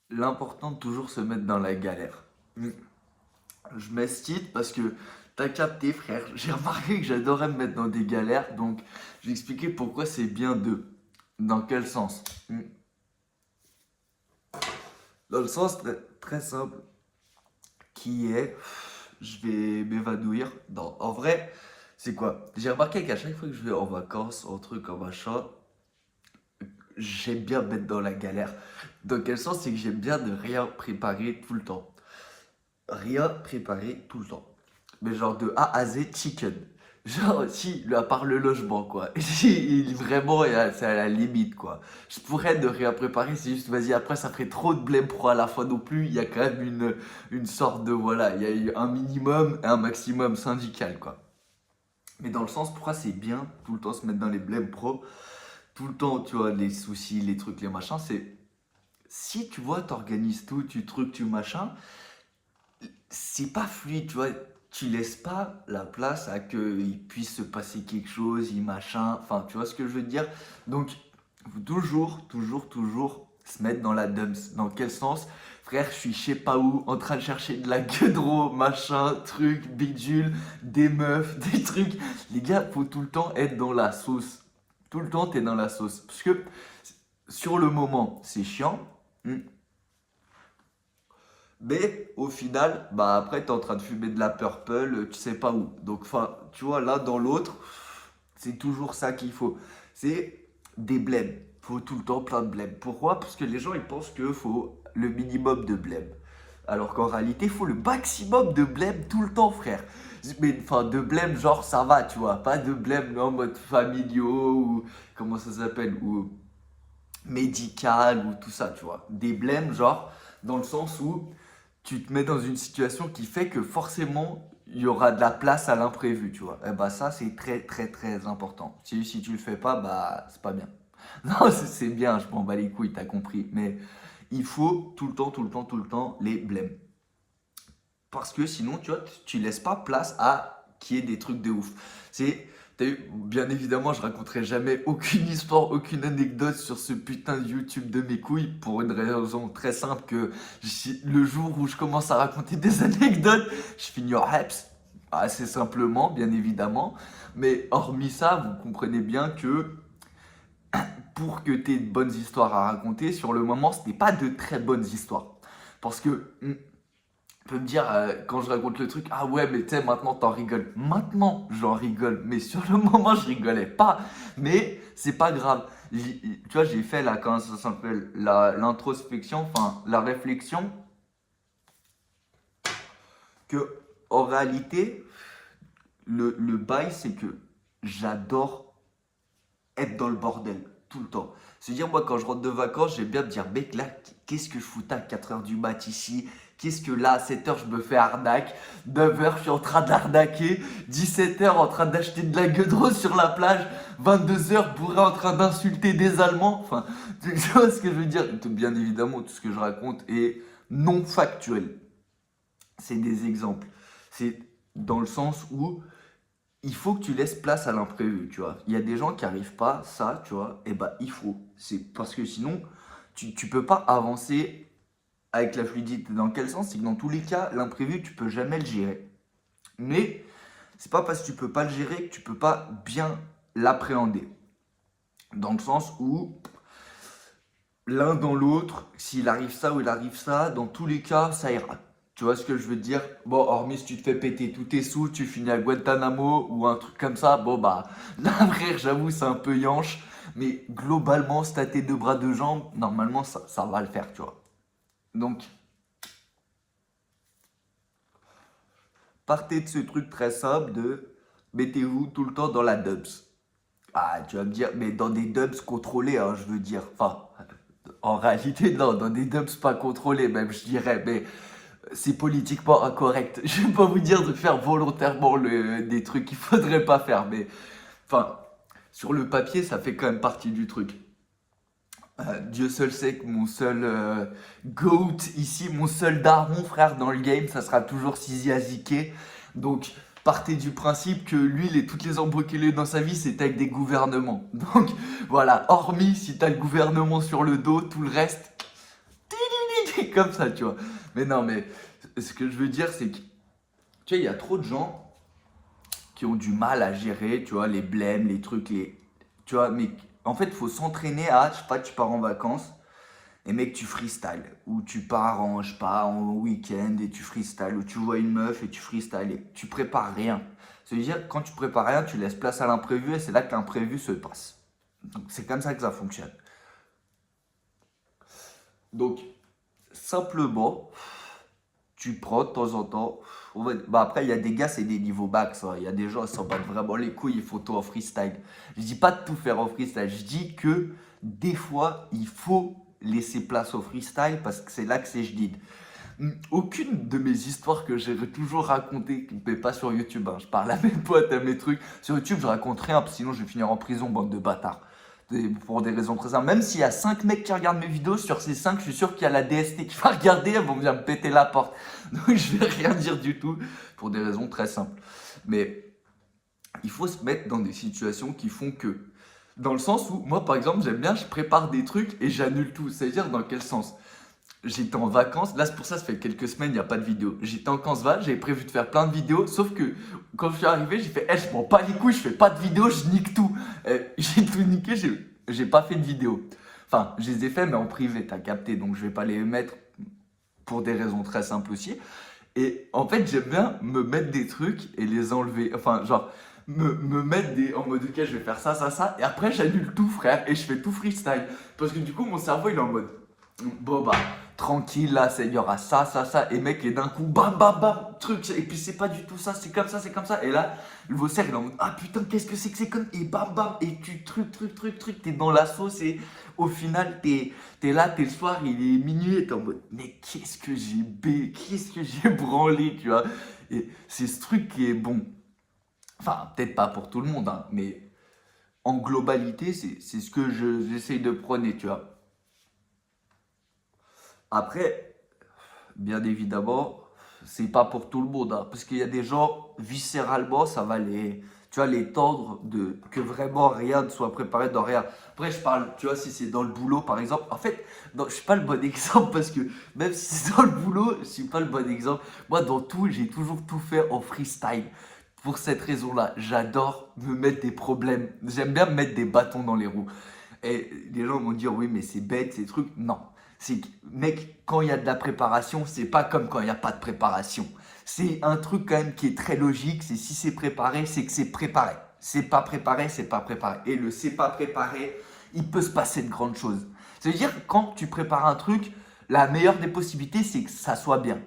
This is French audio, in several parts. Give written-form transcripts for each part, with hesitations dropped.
l'important de toujours se mettre dans la galère. Je m'estime parce que t'as capté, frère. J'ai remarqué que j'adorais me mettre dans des galères, donc je vais expliquer pourquoi c'est bien de. Dans quel sens? Dans le sens très simple, qui est, je vais m'évanouir. En vrai, c'est quoi? J'ai remarqué qu'à chaque fois que je vais en vacances, en truc, en machin, j'aime bien me mettre dans la galère. Dans quel sens? C'est que j'aime bien ne rien préparer tout le temps. Rien préparé tout le temps. Mais genre de A à Z chicken. Genre, si, à part le logement, quoi. Vraiment, c'est à la limite, quoi. Je pourrais ne rien préparer, c'est juste, vas-y, après, ça ferait trop de blême pro à la fois non plus. Il y a quand même une sorte de, voilà, il y a eu un minimum et un maximum syndical, quoi. Mais dans le sens, pourquoi c'est bien tout le temps se mettre dans les blèmes pro, tout le temps, tu vois, les soucis, les trucs, les machins, c'est si tu vois, t'organises tout, tu trucs, tu machin, c'est pas fluide, tu vois. Tu laisses pas la place à qu'il puisse se passer quelque chose, il machin. Enfin, tu vois ce que je veux dire? Donc, faut toujours se mettre dans la dumps. Dans quel sens? Frère, je suis je sais pas où, en train de chercher de la gueudreau, machin, truc, bidule, des meufs, des trucs. Les gars, faut tout le temps être dans la sauce. Tout le temps, t'es dans la sauce. Parce que sur le moment, c'est chiant. Mais au final, bah après, t'es en train de fumer de la purple, tu sais pas où. Donc, enfin, tu vois, l'un dans l'autre, c'est toujours ça qu'il faut. C'est des blèmes. Faut tout le temps plein de blèmes. Pourquoi? Parce que les gens, ils pensent qu'il faut le minimum de blèmes. Alors qu'en réalité, il faut le maximum de blèmes tout le temps, frère. Mais enfin, de blèmes, genre ça va, tu vois. Pas de blèmes en mode familiaux ou comment ça s'appelle, ou médical ou tout ça, tu vois. Des blèmes, genre, dans le sens où tu te mets dans une situation qui fait que forcément il y aura de la place à l'imprévu, tu vois. Et bah ça c'est très important. Si tu le fais pas, bah c'est pas bien. Non, c'est bien, je m'en bats les couilles, t'as compris. Mais il faut tout le temps les blèmes. Parce que sinon, tu vois, tu laisses pas place à qu'il y ait des trucs de ouf. Bien évidemment, je raconterai jamais aucune histoire, aucune anecdote sur ce putain de YouTube de mes couilles pour une raison très simple que le jour où je commence à raconter des anecdotes, je finis en reps. Assez simplement, bien évidemment. Mais hormis ça, vous comprenez bien que pour que tu aies de bonnes histoires à raconter, sur le moment, ce n'est pas de très bonnes histoires. Parce que peut me dire quand je raconte le truc, ah ouais, mais tu sais, maintenant t'en rigoles. Maintenant j'en rigole, mais sur le moment je rigolais pas. Mais c'est pas grave. Tu vois, j'ai fait là, quand ça s'appelle l'introspection, enfin la réflexion, que en réalité, le bail, c'est que j'adore être dans le bordel tout le temps. C'est-à-dire, moi, quand je rentre de vacances, j'aime bien me dire, mec, là, qu'est-ce que je fous à 4 heures du mat ici? Qu'est-ce que là, à 7 heures, je me fais arnaque? 9 heures, je suis en train d'arnaquer. 17 heures, en train d'acheter de la gueudreau sur la plage. 22 heures, bourré en train d'insulter des Allemands. Enfin, tu vois ce que je veux dire? Bien évidemment, tout ce que je raconte est non factuel. C'est des exemples. C'est dans le sens où il faut que tu laisses place à l'imprévu, tu vois. Il y a des gens qui n'arrivent pas, ça, tu vois, et bah il faut. C'est parce que sinon, tu peux pas avancer avec la fluidité. Dans quel sens? C'est que dans tous les cas, l'imprévu, tu peux jamais le gérer. Mais c'est pas parce que tu peux pas le gérer que tu peux pas bien l'appréhender. Dans le sens où l'un dans l'autre, s'il arrive ça ou il arrive ça, dans tous les cas, ça ira. Tu vois ce que je veux dire? Bon, hormis si tu te fais péter tous tes sous, tu finis à Guantanamo ou un truc comme ça, bon bah, là frère, j'avoue, c'est un peu yanche, mais globalement, si t'as tes deux bras, deux jambes, normalement, ça va le faire, tu vois. Donc, partez de ce truc très simple de mettez-vous tout le temps dans la dubs. Ah, tu vas me dire, mais dans des dubs contrôlés, hein, je veux dire. Enfin, en réalité, non, dans des dubs pas contrôlés, même, je dirais, mais c'est politiquement incorrect. Je vais pas vous dire de faire volontairement des trucs qu'il faudrait pas faire, mais enfin, sur le papier, ça fait quand même partie du truc. Dieu seul sait que mon seul GOAT ici, mon seul daron, frère, dans le game, ça sera toujours Sizi Aziké. Donc, partez du principe que l'huile et toutes les embrouilles qu'il a eu dans sa vie, c'est avec des gouvernements. Donc, voilà, hormis si t'as le gouvernement sur le dos, tout le reste, C'est comme ça, tu vois. Mais non, mais ce que je veux dire, c'est que, tu vois, il y a trop de gens qui ont du mal à gérer, tu vois, les blèmes, les trucs, tu vois, mais en fait, il faut s'entraîner à, je sais pas, tu pars en vacances, et mec, tu freestyle, ou tu pars en, je sais pas, en week-end et tu freestyle, ou tu vois une meuf et tu freestyle, et tu prépares rien. Ça veut dire, quand tu prépares rien, tu laisses place à l'imprévu, et c'est là que l'imprévu se passe. Donc, c'est comme ça que ça fonctionne. Donc, simplement, tu prends de temps en temps. Bah après, il y a des gars, c'est des niveaux max, hein. Il y a des gens, ils s'en battent vraiment les couilles, il faut tout en freestyle. Je dis pas de tout faire en freestyle, je dis que des fois, il faut laisser place au freestyle parce que c'est là que c'est jadid. Aucune de mes histoires que j'ai toujours racontées, qui ne paient pas sur YouTube, hein. Je parle à mes potes, à mes trucs. Sur YouTube, je raconte rien, parce que sinon je vais finir en prison, bande de bâtards. Pour des raisons très simples. Même s'il y a 5 mecs qui regardent mes vidéos, sur ces 5, je suis sûr qu'il y a la DST qui va regarder, elles vont venir me péter la porte. Donc je vais rien dire du tout, pour des raisons très simples. Mais il faut se mettre dans des situations qui font que. Dans le sens où, moi par exemple, j'aime bien, je prépare des trucs et j'annule tout. C'est-à-dire dans quel sens? J'étais en vacances, là c'est pour ça, ça fait quelques semaines, il n'y a pas de vidéo. J'étais en Kansval, j'avais prévu de faire plein de vidéos, sauf que quand je suis arrivé, j'ai fait, je prends pas les couilles, je fais pas de vidéo, je nique tout. J'ai tout niqué, j'ai pas fait de vidéo. Enfin, je les ai fait, mais en privé, t'as capté, donc je vais pas les mettre pour des raisons très simples aussi. Et en fait, j'aime bien me mettre des trucs et les enlever. Enfin, genre, me mettre en mode, ok, je vais faire ça, ça, ça, et après j'annule tout, frère, et je fais tout freestyle. Parce que du coup, mon cerveau, il est en mode, bon bah, tranquille, là, il y aura ça, ça, ça, et mec, et d'un coup, bam, bam, bam, truc, et puis c'est pas du tout ça, c'est comme ça, c'est comme ça, et là, le vaussaire, il est en mode, ah putain, qu'est-ce que c'est comme, et bam, bam, et tu truc, t'es dans la sauce, et au final, t'es là, t'es le soir, il est minuit, et t'es en mode, mais qu'est-ce que j'ai branlé, tu vois, et c'est ce truc qui est bon, enfin, peut-être pas pour tout le monde, hein, mais en globalité, c'est ce que j'essaye de prôner, tu vois. Après, bien évidemment, c'est pas pour tout le monde, hein, parce qu'il y a des gens, viscéralement, ça va tu vois, les tendre de que vraiment rien ne soit préparé dans rien. Après, je parle, tu vois, si c'est dans le boulot, par exemple. En fait, je suis pas le bon exemple parce que même si c'est dans le boulot, je suis pas le bon exemple. Moi, dans tout, j'ai toujours tout fait en freestyle. Pour cette raison-là, j'adore me mettre des problèmes. J'aime bien me mettre des bâtons dans les roues. Et les gens vont dire, oui, mais c'est bête, ces trucs. Non. C'est que, mec, quand il y a de la préparation, c'est pas comme quand il n'y a pas de préparation. C'est un truc quand même qui est très logique. C'est si c'est préparé, c'est que c'est préparé. C'est pas préparé, c'est pas préparé. Et le c'est pas préparé, il peut se passer de grandes choses. Ça veut dire que quand tu prépares un truc, la meilleure des possibilités, c'est que ça soit bien.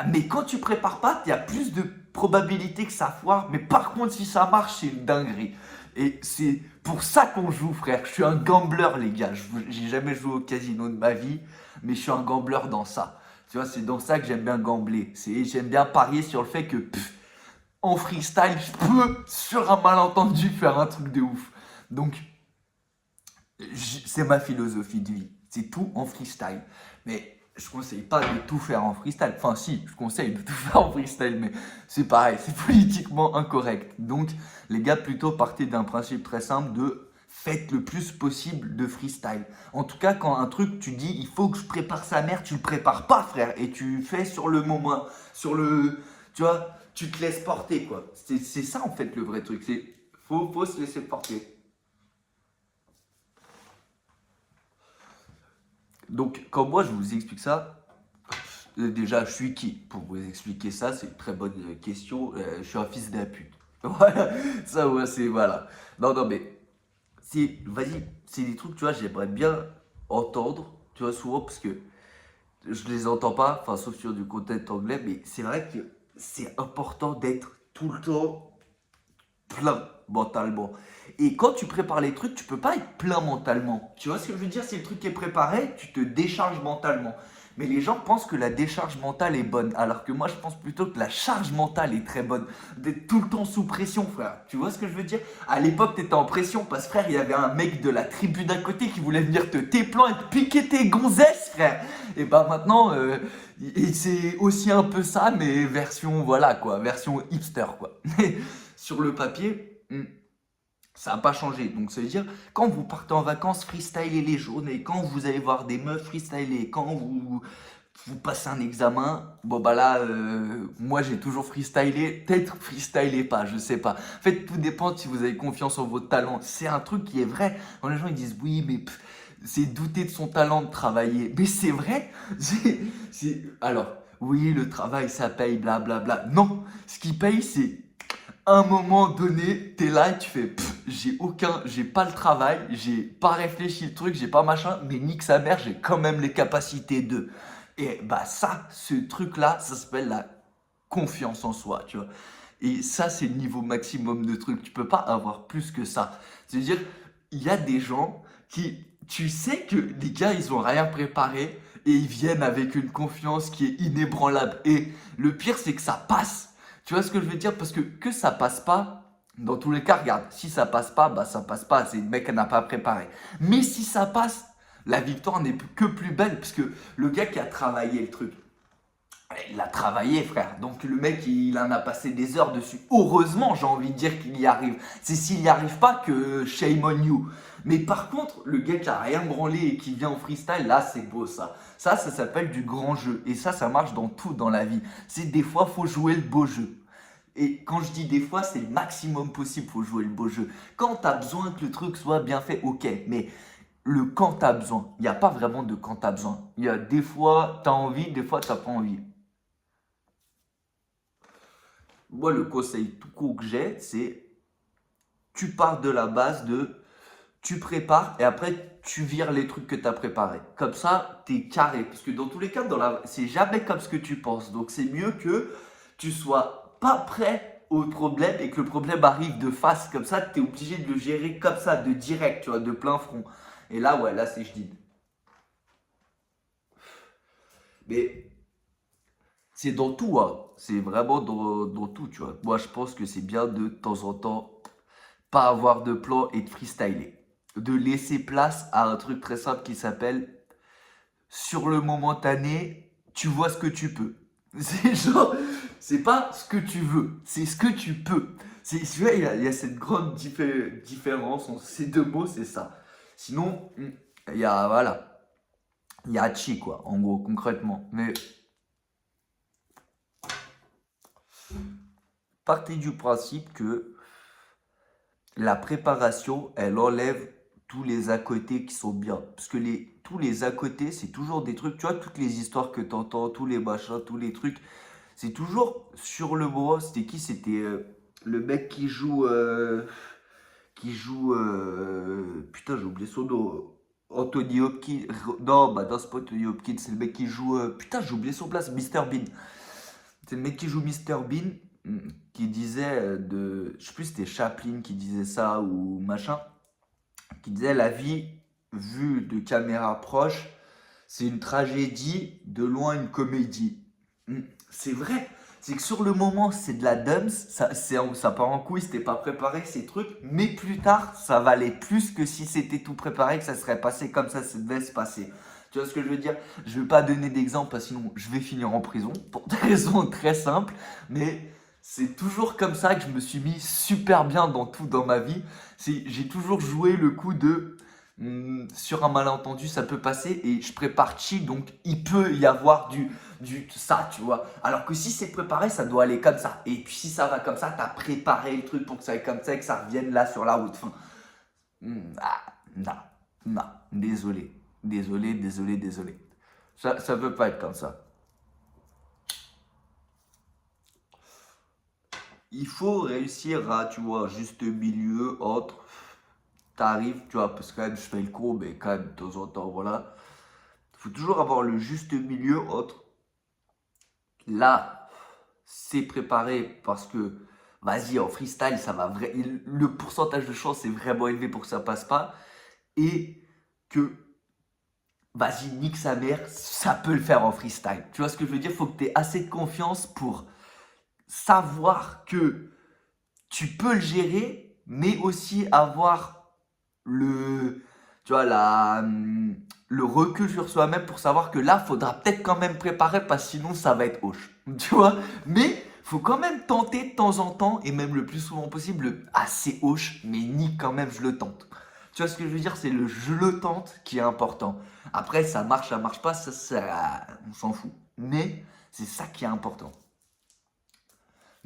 Mais quand tu prépares pas, il y a plus de probabilité que ça foire. Mais par contre, si ça marche, c'est une dinguerie. Et c'est pour ça qu'on joue, frère. Je suis un gambler, les gars. J'ai jamais joué au casino de ma vie, mais je suis un gambler dans ça. Tu vois, c'est dans ça que j'aime bien gambler. J'aime bien parier sur le fait que en freestyle, je peux, sur un malentendu, faire un truc de ouf. Donc, c'est ma philosophie de vie. C'est tout en freestyle. Mais je conseille pas de tout faire en freestyle. Enfin, si, je conseille de tout faire en freestyle, mais c'est pareil, c'est politiquement incorrect. Donc, les gars, plutôt partez d'un principe très simple de faites le plus possible de freestyle. En tout cas, quand un truc, tu dis, il faut que je prépare sa mère, tu le prépares pas, frère, et tu fais sur le moment, tu vois, tu te laisses porter, quoi. C'est ça, en fait, le vrai truc. Faut se laisser porter. Donc, quand moi je vous explique ça, déjà, je suis qui pour vous expliquer ça? C'est une très bonne question. Je suis un fils d'un pute. Voilà, ça, ouais, c'est voilà. Non, non, mais vas-y, c'est des trucs, tu vois, j'aimerais bien entendre, tu vois, souvent parce que je les entends pas, enfin, sauf sur du content anglais, mais c'est vrai que c'est important d'être tout le temps plein mentalement. Et quand tu prépares les trucs, tu peux pas être plein mentalement. Tu vois ce que je veux dire? Si le truc est préparé, tu te décharges mentalement. Mais les gens pensent que la décharge mentale est bonne, alors que moi je pense plutôt que la charge mentale est très bonne. D'être tout le temps sous pression, frère. Tu vois ce que je veux dire? À l'époque, t'étais en pression parce que frère, il y avait un mec de la tribu d'à côté qui voulait venir te plans et te piquer tes gonzesses, frère. Et bah maintenant, c'est aussi un peu ça, mais version, voilà quoi, version hipster quoi. Mais sur le papier, Ça n'a pas changé. Donc, ça veut dire, quand vous partez en vacances, freestylez les journées. Quand vous allez voir des meufs, freestylez. Quand vous passez un examen, bon, bah là, moi, j'ai toujours freestylé. Peut-être freestylez pas, je sais pas. En fait, tout dépend si vous avez confiance en votre talent. C'est un truc qui est vrai. Quand les gens ils disent, oui, mais c'est douter de son talent de travailler. Mais c'est vrai. Alors, oui, le travail, ça paye, blablabla. Non, ce qui paye, c'est un moment donné, t'es là et tu fais j'ai pas le travail, j'ai pas réfléchi le truc, j'ai pas machin, mais nique sa mère, j'ai quand même les capacités de. Et bah ça, ce truc-là, ça s'appelle la confiance en soi, tu vois. Et ça, c'est le niveau maximum de trucs. Tu peux pas avoir plus que ça. C'est-à-dire, il y a des gens qui, tu sais que les gars, ils ont rien préparé et ils viennent avec une confiance qui est inébranlable. Et le pire, c'est que ça passe. Tu vois ce que je veux dire? Parce que ça passe pas, dans tous les cas, regarde, si ça passe pas, bah ça passe pas. C'est le mec qui n'a pas préparé. Mais si ça passe, la victoire n'est que plus belle parce que le gars qui a travaillé le truc, il a travaillé, frère. Donc le mec, il en a passé des heures dessus. Heureusement, j'ai envie de dire qu'il y arrive. C'est s'il n'y arrive pas que shame on you. Mais par contre, le gars qui a rien branlé et qui vient en freestyle, là, c'est beau ça. Ça s'appelle du grand jeu. Et ça marche dans tout dans la vie. C'est des fois, faut jouer le beau jeu. Et quand je dis des fois, c'est le maximum possible, faut jouer le beau jeu. Quand tu as besoin que le truc soit bien fait, ok. Mais le quand tu as besoin, il n'y a pas vraiment de quand tu as besoin. Il y a des fois, tu as envie, des fois, tu n'as pas envie. Moi, le conseil tout court que j'ai, c'est tu pars de la base de tu prépares et après tu vires les trucs que tu as préparés. Comme ça, tu es carré. Parce que dans tous les cas, c'est jamais comme ce que tu penses. Donc c'est mieux que tu sois pas prêt au problème et que le problème arrive de face. Comme ça, tu es obligé de le gérer comme ça, de direct, tu vois, de plein front. Et là, ouais, là, c'est je dis. Mais c'est dans tout, hein. C'est vraiment dans tout, tu vois. Moi, je pense que c'est bien de temps en temps pas avoir de plan et de freestyler. De laisser place à un truc très simple qui s'appelle sur le momentané, tu vois ce que tu peux. C'est genre, c'est pas ce que tu veux, c'est ce que tu peux. Tu vois, il y a cette grande différence entre ces deux mots, c'est ça. Sinon, il y a, voilà, il y a chi, quoi, en gros, concrètement. Mais partez du principe que la préparation, elle enlève tous les à côté qui sont bien. Parce que tous les à côté, c'est toujours des trucs, tu vois, toutes les histoires que tu entends, tous les machins, tous les trucs, c'est toujours sur le moment. C'était qui? C'était le mec putain, j'ai oublié son nom. Anthony Hopkins. Non, bah non, c'est pas Anthony Hopkins, c'est le mec qui joue. Putain, j'ai oublié son place, Mr Bean. C'est le mec qui joue Mr Bean qui disait je sais plus si c'était Chaplin qui disait ça ou machin, qui disait la vie vue de caméra proche, c'est une tragédie, de loin une comédie. C'est vrai, c'est que sur le moment c'est de la dumps, ça part en couille, c'était pas préparé ces trucs, mais plus tard ça valait plus que si c'était tout préparé, que ça serait passé comme ça devait se passer. Tu vois ce que je veux dire? Je vais pas donner d'exemple parce que sinon je vais finir en prison pour des raisons très simples, mais c'est toujours comme ça que je me suis mis super bien dans tout dans ma vie. J'ai toujours joué le coup de sur un malentendu ça peut passer et je prépare chi donc il peut y avoir du ça, tu vois. Alors que si c'est préparé, ça doit aller comme ça. Et puis si ça va comme ça, t'as préparé le truc pour que ça aille comme ça et que ça revienne là sur la route. Enfin, non, non, désolé. Désolé, désolé, désolé. Ça peut pas être comme ça. Il faut réussir à, tu vois, juste milieu entre. T'arrives, tu vois, parce que quand même, je fais le cours, mais quand même, de temps en temps, voilà. Il faut toujours avoir le juste milieu entre. Là, c'est préparé parce que, vas-y, en freestyle, ça va le pourcentage de chance est vraiment élevé pour que ça passe pas. Et que vas-y, nique sa mère, ça peut le faire en freestyle. Tu vois ce que je veux dire? Faut que tu aies assez de confiance pour savoir que tu peux le gérer, mais aussi avoir tu vois, le recul sur soi-même pour savoir que là, faudra peut-être quand même préparer parce que sinon ça va être hoche. Tu vois? Mais faut quand même tenter de temps en temps, et même le plus souvent possible, le assez hoche, mais ni quand même je le tente. Tu vois ce que je veux dire? C'est le je le tente qui est important. Après, ça marche pas, on s'en fout. Mais c'est ça qui est important.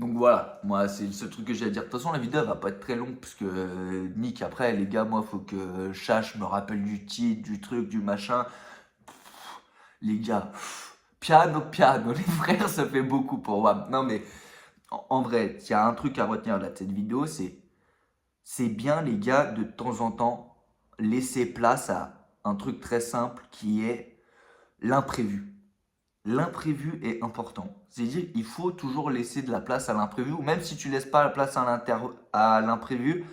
Donc voilà, moi c'est le seul truc que j'ai à dire. De toute façon, la vidéo elle va pas être très longue parce que Nick, après, les gars, moi faut que je me rappelle du titre, du truc, du machin. Les gars, piano, les frères, ça fait beaucoup pour moi. Non mais en vrai, il y a un truc à retenir là de cette vidéo, c'est bien les gars de temps en temps laisser place à un truc très simple qui est l'imprévu. L'imprévu est important. C'est-à-dire qu'il faut toujours laisser de la place à l'imprévu, ou même si tu laisses pas la place à l'imprévu,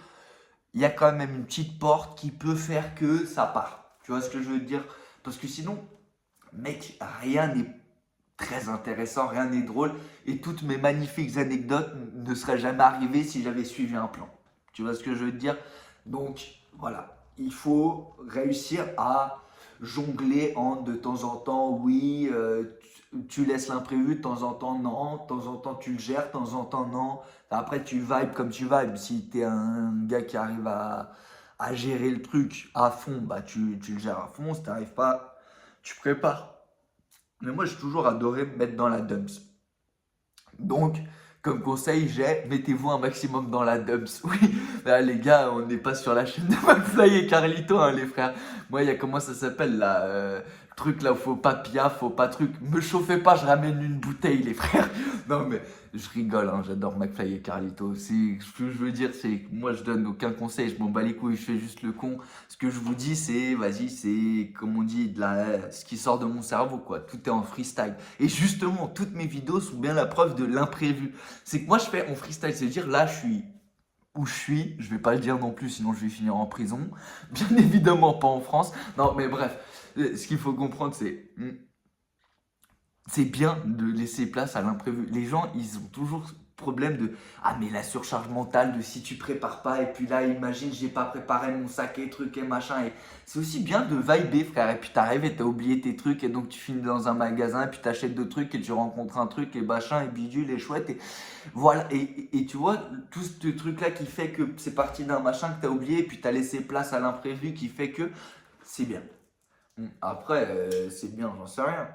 il y a quand même une petite porte qui peut faire que ça part. Tu vois ce que je veux dire? Parce que sinon, mec, rien n'est très intéressant, rien n'est drôle, et toutes mes magnifiques anecdotes ne seraient jamais arrivées si j'avais suivi un plan. Tu vois ce que je veux dire? Donc, voilà, il faut réussir à jongler en de temps en temps, oui, tu laisses l'imprévu, de temps en temps, non, de temps en temps, tu le gères, de temps en temps, non. Après, tu vibes comme tu vibes. Si tu es un gars qui arrive à gérer le truc à fond, bah tu le gères à fond. Si tu n'arrives pas, tu prépares. Mais moi, j'ai toujours adoré me mettre dans la dumps. Donc, comme conseil, mettez-vous un maximum dans la dumps. Oui, là, les gars, on n'est pas sur la chaîne de McFly et Carlito, hein, les frères. Moi, il y a comment ça s'appelle là le truc là où faut pas pia, faut pas truc. Me chauffez pas, je ramène une bouteille, les frères. Non, mais je rigole, hein, j'adore McFly et Carlito. Ce que je veux dire, c'est que moi, je donne aucun conseil, je m'en bats les couilles, je fais juste le con. Ce que je vous dis, c'est, vas-y, c'est, comme on dit, ce qui sort de mon cerveau, quoi. Tout est en freestyle. Et justement, toutes mes vidéos sont bien la preuve de l'imprévu. C'est que moi, je fais en freestyle, c'est-à-dire, là, je suis où je suis, je vais pas le dire non plus, sinon je vais finir en prison. Bien évidemment pas en France. Non, mais bref, ce qu'il faut comprendre, c'est bien de laisser place à l'imprévu. Les gens, ils ont toujours problème de ah mais la surcharge mentale de si tu prépares pas et puis là imagine j'ai pas préparé mon sac et trucs et machin et c'est aussi bien de vibrer frère et puis t'arrives et t'as oublié tes trucs et donc tu finis dans un magasin et puis t'achètes deux trucs et tu rencontres un truc et machin et bidule et chouette et voilà et tu vois tout ce truc là qui fait que c'est parti d'un machin que t'as oublié et puis t'as laissé place à l'imprévu qui fait que c'est bien. Après c'est bien j'en sais rien.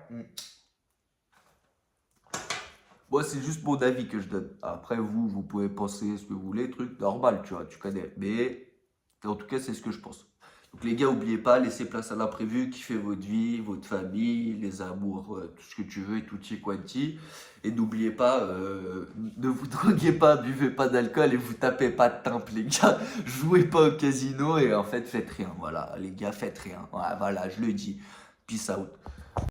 Moi, c'est juste mon avis que je donne. Après, vous pouvez penser ce que vous voulez, truc normal, tu vois, tu connais. Mais en tout cas, c'est ce que je pense. Donc, les gars, n'oubliez pas, laissez place à l'imprévu, kiffez votre vie, votre famille, les amours, tout ce que tu veux et tutti quanti. Et n'oubliez pas, ne vous droguez pas, buvez pas d'alcool et vous tapez pas de timbre, les gars. Jouez pas au casino et en fait, faites rien. Voilà, les gars, faites rien. Voilà, je le dis. Peace out.